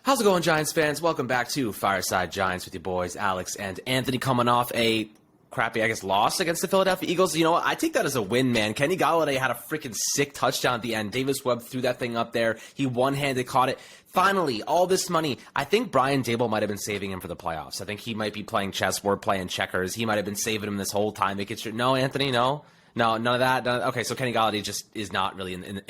How's it going, Giants fans? Welcome back to Fireside Giants with your boys, Alex and Anthony, coming off a crappy, loss against the Philadelphia Eagles. You know what? I take that as a win, man. Kenny Golladay had a freaking sick touchdown at the end. Davis Webb threw that thing up there. He one-handed caught it. Finally, all this money. I think Brian Daboll might have been saving him for the playoffs. I think he might be playing chess. We're playing checkers. He might have been saving him this whole time. Making sure. No, Anthony, no. No, none of that. Okay, so Kenny Golladay just is not really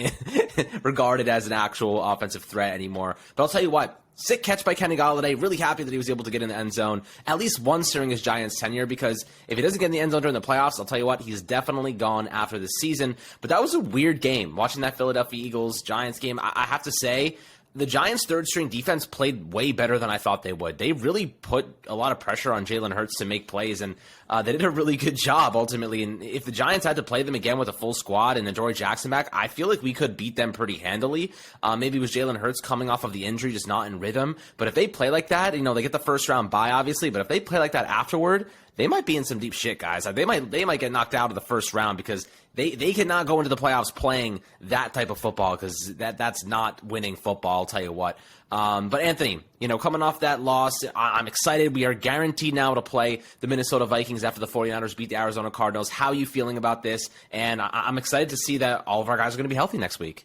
regarded as an actual offensive threat anymore. But I'll tell you what. Sick catch by Kenny Golladay. Really happy that he was able to get in the end zone at least once during his Giants tenure, because if he doesn't get in the end zone during the playoffs, I'll tell you what, he's definitely gone after the season. But that was a weird game. Watching that Philadelphia Eagles-Giants game, I have to say, the Giants' third-string defense played way better than I thought they would. They really put a lot of pressure on Jalen Hurts to make plays, and they did a really good job, ultimately. And if the Giants had to play them again with a full squad and Adoree Jackson back, I feel like we could beat them pretty handily. Maybe it was Jalen Hurts coming off of the injury, just not in rhythm. But if they play like that, they get the first-round bye, obviously, but if they play like that afterward, they might be in some deep shit, guys. They might get knocked out of the first round, because they cannot go into the playoffs playing that type of football, because that's not winning football, I'll tell you what. But Anthony, coming off that loss, I'm excited. We are guaranteed now to play the Minnesota Vikings after the 49ers beat the Arizona Cardinals. How are you feeling about this? And I'm excited to see that all of our guys are going to be healthy next week.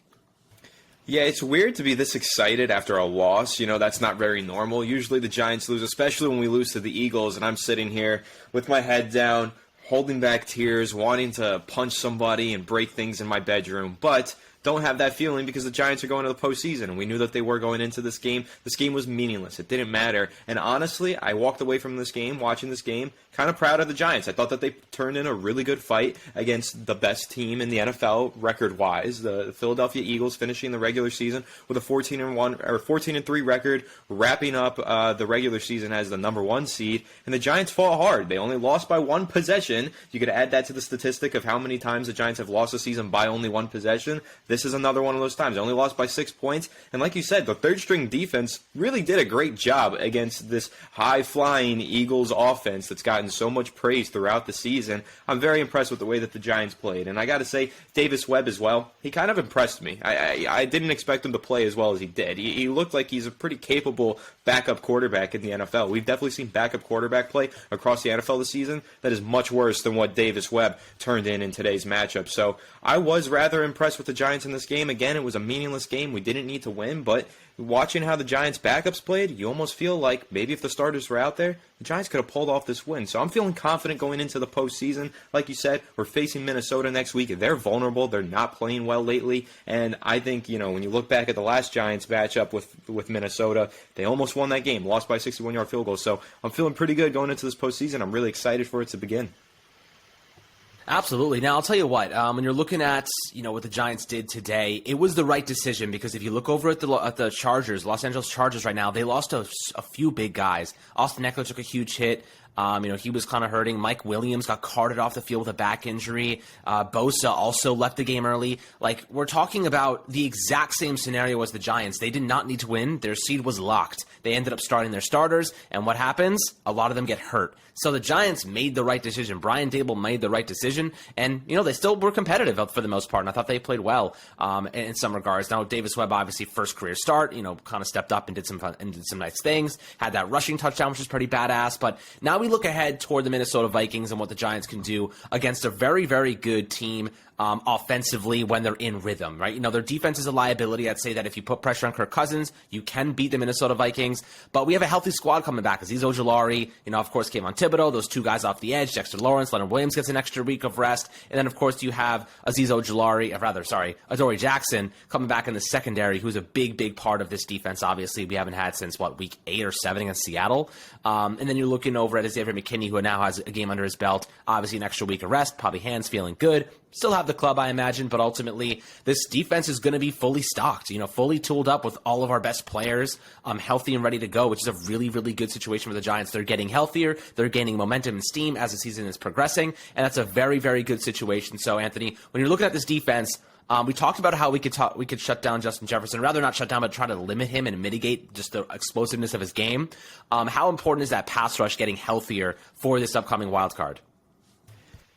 Yeah, it's weird to be this excited after a loss. That's not very normal. Usually the Giants lose, especially when we lose to the Eagles, and I'm sitting here with my head down, holding back tears, wanting to punch somebody and break things in my bedroom. But don't have that feeling, because the Giants are going to the postseason, and we knew that they were going into this game. This game was meaningless. It didn't matter. And honestly, I walked away from this game, watching this game, kind of proud of the Giants. I thought that they turned in a really good fight against the best team in the NFL record-wise. The Philadelphia Eagles finishing the regular season with a 14-3 record, wrapping up the regular season as the number one seed. And the Giants fought hard. They only lost by one possession. You could add that to the statistic of how many times the Giants have lost a season by only one possession. This is another one of those times. They only lost by 6 points. And like you said, the third-string defense really did a great job against this high-flying Eagles offense that's gotten so much praise throughout the season. I'm very impressed with the way that the Giants played. And I got to say, Davis Webb as well, he kind of impressed me. I didn't expect him to play as well as he did. He looked like he's a pretty capable backup quarterback in the NFL. We've definitely seen backup quarterback play across the NFL this season that is much worse than what Davis Webb turned in today's matchup. So I was rather impressed with the Giants in this game. Again, it was a meaningless game. We didn't need to win, but watching how the Giants' backups played, you almost feel like maybe if the starters were out there, the Giants could have pulled off this win. So I'm feeling confident going into the postseason. Like you said, we're facing Minnesota next week. They're vulnerable. They're not playing well lately. And I think, when you look back at the last Giants matchup with Minnesota, they almost won that game, lost by a 61-yard field goal. So I'm feeling pretty good going into this postseason. I'm really excited for it to begin. Absolutely. Now, I'll tell you what, when you're looking at, what the Giants did today, it was the right decision, because if you look over at the Chargers, Los Angeles Chargers right now, they lost a few big guys. Austin Eckler took a huge hit. He was kind of hurting. Mike Williams got carted off the field with a back injury. Bosa also left the game early. We're talking about the exact same scenario as the Giants. They did not need to win. Their seed was locked. They ended up starting their starters, and what happens? A lot of them get hurt. So the Giants made the right decision. Brian Daboll made the right decision, and, they still were competitive for the most part, and I thought they played well in some regards. Now, Davis Webb, obviously, first career start, kind of stepped up and did some nice things. Had that rushing touchdown, which is pretty badass, but now we look ahead toward the Minnesota Vikings and what the Giants can do against a very, very good team offensively when they're in rhythm, right? Their defense is a liability. I'd say that if you put pressure on Kirk Cousins, you can beat the Minnesota Vikings, but we have a healthy squad coming back. Azeez Ojulari, of course, came on Thibodeau, those two guys off the edge, Dexter Lawrence, Leonard Williams gets an extra week of rest, and then, of course, you have Adoree Jackson coming back in the secondary, who's a big, big part of this defense, obviously. We haven't had since, week 8 or 7 against Seattle, and then you're looking over at Xavier McKinney, who now has a game under his belt, obviously an extra week of rest, probably hands feeling good. Still have the club, I imagine, but ultimately this defense is going to be fully stocked, fully tooled up with all of our best players healthy and ready to go, which is a really, really good situation for the Giants. They're getting healthier. They're gaining momentum and steam as the season is progressing, and that's a very, very good situation. So, Anthony, when you're looking at this defense, we talked about how we could shut down Justin Jefferson, rather not shut down, but try to limit him and mitigate just the explosiveness of his game. How important is that pass rush getting healthier for this upcoming wild card?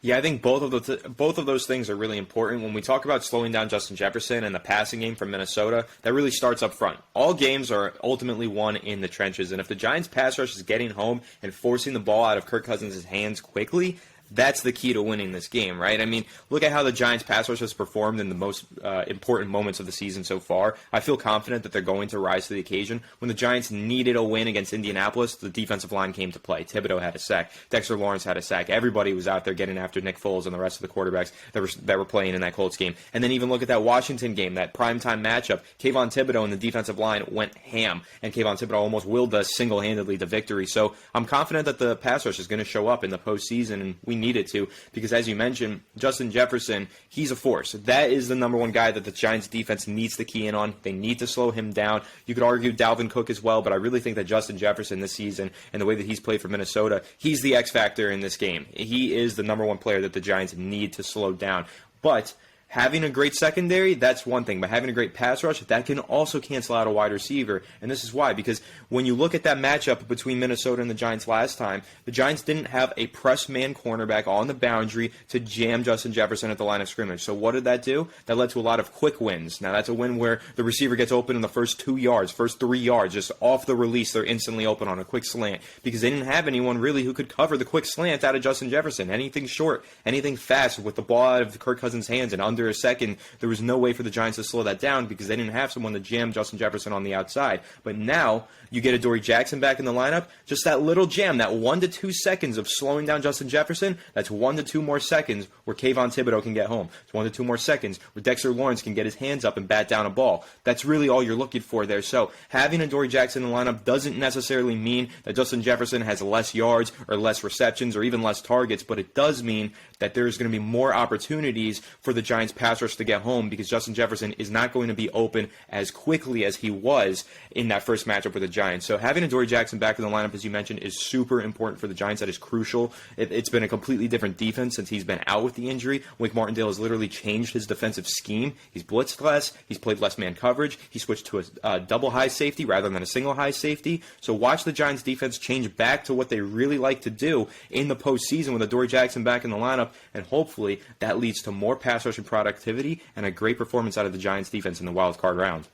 Yeah, I think both of those things are really important. When we talk about slowing down Justin Jefferson and the passing game from Minnesota, that really starts up front. All games are ultimately won in the trenches, and if the Giants' pass rush is getting home and forcing the ball out of Kirk Cousins' hands quickly, that's the key to winning this game, right? I mean, look at how the Giants' pass rush has performed in the most important moments of the season so far. I feel confident that they're going to rise to the occasion. When the Giants needed a win against Indianapolis, the defensive line came to play. Thibodeau had a sack. Dexter Lawrence had a sack. Everybody was out there getting after Nick Foles and the rest of the quarterbacks that were playing in that Colts game. And then even look at that Washington game, that primetime matchup. Kayvon Thibodeau and the defensive line went ham, and Kayvon Thibodeau almost willed us single-handedly to victory. So I'm confident that the pass rush is going to show up in the postseason, and we need it to, because as you mentioned, Justin Jefferson, he's a force. That is the number one guy that the Giants defense needs to key in on. They need to slow him down. You could argue Dalvin Cook as well, but I really think that Justin Jefferson this season and the way that he's played for Minnesota, he's the X factor in this game. He is the number one player that the Giants need to slow down. But having a great secondary, that's one thing, but having a great pass rush, that can also cancel out a wide receiver. And this is why, because when you look at that matchup between Minnesota and the Giants last time, the Giants didn't have a press man cornerback on the boundary to jam Justin Jefferson at the line of scrimmage. So what did that do? That led to a lot of quick wins. Now, that's a win where the receiver gets open in the first 2 yards, first 3 yards, just off the release, they're instantly open on a quick slant, because they didn't have anyone really who could cover the quick slant out of Justin Jefferson. Anything short, anything fast with the ball out of Kirk Cousins' hands and under a second, there was no way for the Giants to slow that down because they didn't have someone to jam Justin Jefferson on the outside. But now you get Adoree Jackson back in the lineup, just that little jam, that 1 to 2 seconds of slowing down Justin Jefferson, that's 1 to 2 more seconds where Kayvon Thibodeau can get home. It's 1 to 2 more seconds where Dexter Lawrence can get his hands up and bat down a ball. That's really all you're looking for there. So having Adoree Jackson in the lineup doesn't necessarily mean that Justin Jefferson has less yards or less receptions or even less targets, but it does mean that there's going to be more opportunities for the Giants pass rush to get home, because Justin Jefferson is not going to be open as quickly as he was in that first matchup with the Giants. So having Adoree Jackson back in the lineup, as you mentioned, is super important for the Giants. That is crucial. It's been a completely different defense since he's been out with the injury. Wink Martindale has literally changed his defensive scheme. He's blitzed less. He's played less man coverage. He switched to a double high safety rather than a single high safety. So watch the Giants defense change back to what they really like to do in the postseason with Adoree Jackson back in the lineup, and hopefully that leads to more pass rushing productivity and a great performance out of the Giants defense in the wild card round.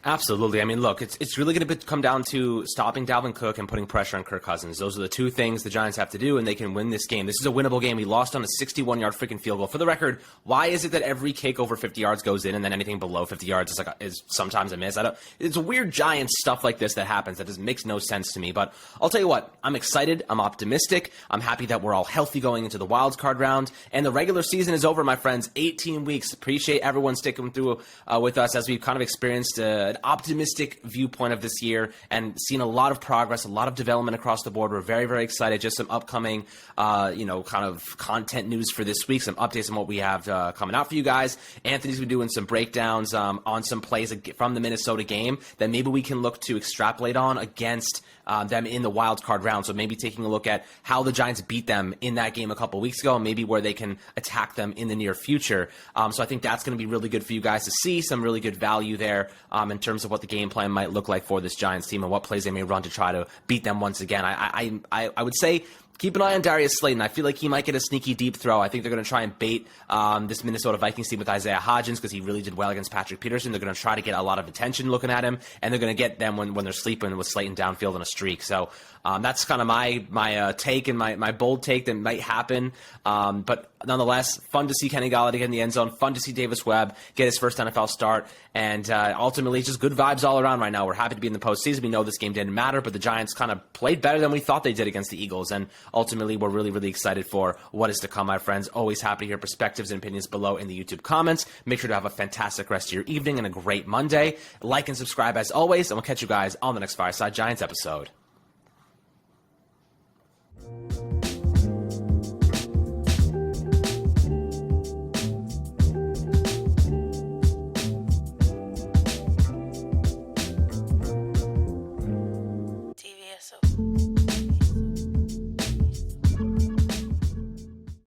Absolutely. I mean, look, it's really going to come down to stopping Dalvin Cook and putting pressure on Kirk Cousins. Those are the two things the Giants have to do, and they can win this game. This is a winnable game. We lost on a 61-yard freaking field goal. For the record, why is it that every kick over 50 yards goes in, and then anything below 50 yards is sometimes a miss? It's weird Giants stuff like this that happens that just makes no sense to me. But I'll tell you what, I'm excited. I'm optimistic. I'm happy that we're all healthy going into the wild card round, and the regular season is over, my friends. 18 weeks. Appreciate everyone sticking through with us as we've kind of experienced an optimistic viewpoint of this year and seen a lot of progress, a lot of development across the board. We're very, very excited. Just some upcoming, kind of content news for this week, some updates on what we have coming out for you guys. Anthony's been doing some breakdowns on some plays from the Minnesota game that maybe we can look to extrapolate on against them in the wild card round. So maybe taking a look at how the Giants beat them in that game a couple weeks ago, and maybe where they can attack them in the near future. So I think that's going to be really good for you guys to see some really good value there in terms of what the game plan might look like for this Giants team and what plays they may run to try to beat them once again. I would say keep an eye on Darius Slayton. I feel like he might get a sneaky deep throw. I think they're going to try and bait this Minnesota Vikings team with Isaiah Hodgins because he really did well against Patrick Peterson. They're going to try to get a lot of attention looking at him, and they're going to get them when they're sleeping with Slayton downfield on a streak. So that's kind of my take and my bold take that might happen. But nonetheless, fun to see Kenny Golladay get in the end zone. Fun to see Davis Webb get his first NFL start. And ultimately, just good vibes all around right now. We're happy to be in the postseason. We know this game didn't matter, but the Giants kind of played better than we thought they did against the Eagles. And ultimately, we're really, really excited for what is to come, my friends. Always happy to hear perspectives and opinions below in the YouTube comments. Make sure to have a fantastic rest of your evening and a great Monday. Like and subscribe as always, and we'll catch you guys on the next Fireside Giants episode.